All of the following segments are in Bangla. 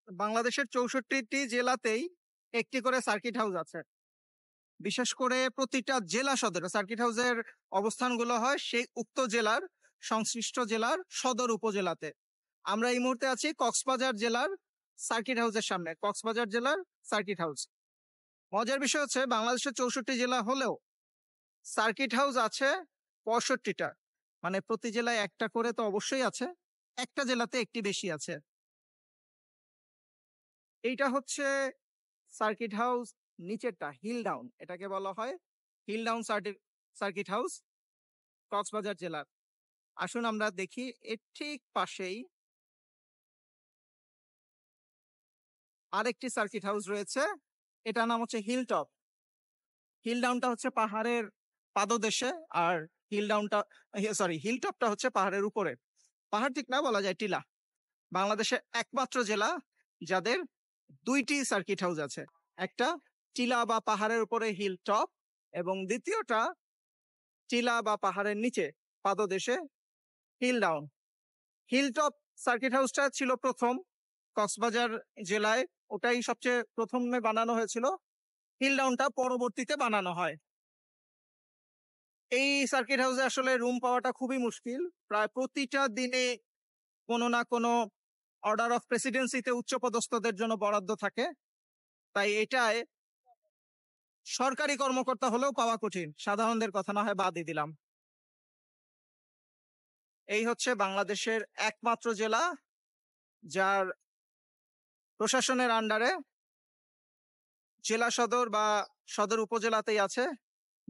বাংলাদেশের 64টি জেলাতেই একটি করে সার্কিট হাউস আছে। বিশেষ করে প্রতিটা জেলা সদরে সার্কিট হাউসের অবস্থানগুলো হয় সেই উক্ত জেলার সংশ্লিষ্ট জেলার সদর উপজেলাতে। আমরা এই মুহূর্তে আছি কক্সবাজার জেলার সার্কিট হাউসের সামনে, কক্সবাজার জেলার সার্কিট হাউস। মজার বিষয় হচ্ছে বাংলাদেশের 64 জেলা হলেও সার্কিট হাউস আছে 65টা, মানে প্রতি জেলায় একটা করে তো অবশ্যই আছে, একটা জেলাতে একটি বেশি আছে। এইটা হচ্ছে সার্কিট হাউস, নিচেরটা হিল ডাউন, এটাকে বলা হয় hill down circuit house, Cox's Bazar জেলার। আসুন আমরা দেখি এর ঠিক পাশেই আরেকটি সার্কিট হাউস রয়েছে, এটার নাম হচ্ছে হিল টপ। হিল ডাউনটা হচ্ছে পাহাড়ের পাদদেশে, আর হিল টপটা হচ্ছে পাহাড়ের উপরে। পাহাড় ঠিক না, বলা যায় টিলা। বাংলাদেশের একমাত্র জেলা যাদের দুইটি সার্কিট হাউস আছে, একটা টিলা বা পাহাড়ের উপরে হিল টপ, এবং দ্বিতীয়টা টিলা বা পাহাড়ের নিচে পাদদেশে hill down. Hill top circuit হাউসটা ছিল প্রথম কক্সবাজার জেলায়, ওটাই সবচেয়ে প্রথমে বানানো হয়েছিল। হিল ডাউনটা পরবর্তীতে বানানো হয়। এই সার্কিট হাউসে আসলে রুম পাওয়াটা খুবই মুশকিল। প্রায় প্রতিটা দিনে কোনো না কোনো অর্ডার অফ প্রেসিডেন্সিতে উচ্চপদস্থদের জন্য বরাদ্দ থাকে, তাই এটায় সরকারি কর্মকর্তা হলেও পাওয়া কঠিন, সাধারণদের কথা না হয় বাদই দিলাম। এই হচ্ছে বাংলাদেশের একমাত্র জেলা যার প্রশাসনের আন্ডারে জেলা সদর বা সদর উপজেলাতেই আছে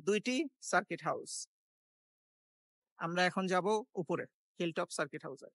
দুইটি সার্কিট হাউস। আমরা এখন যাব উপরে হিলটপ সার্কিট হাউসে।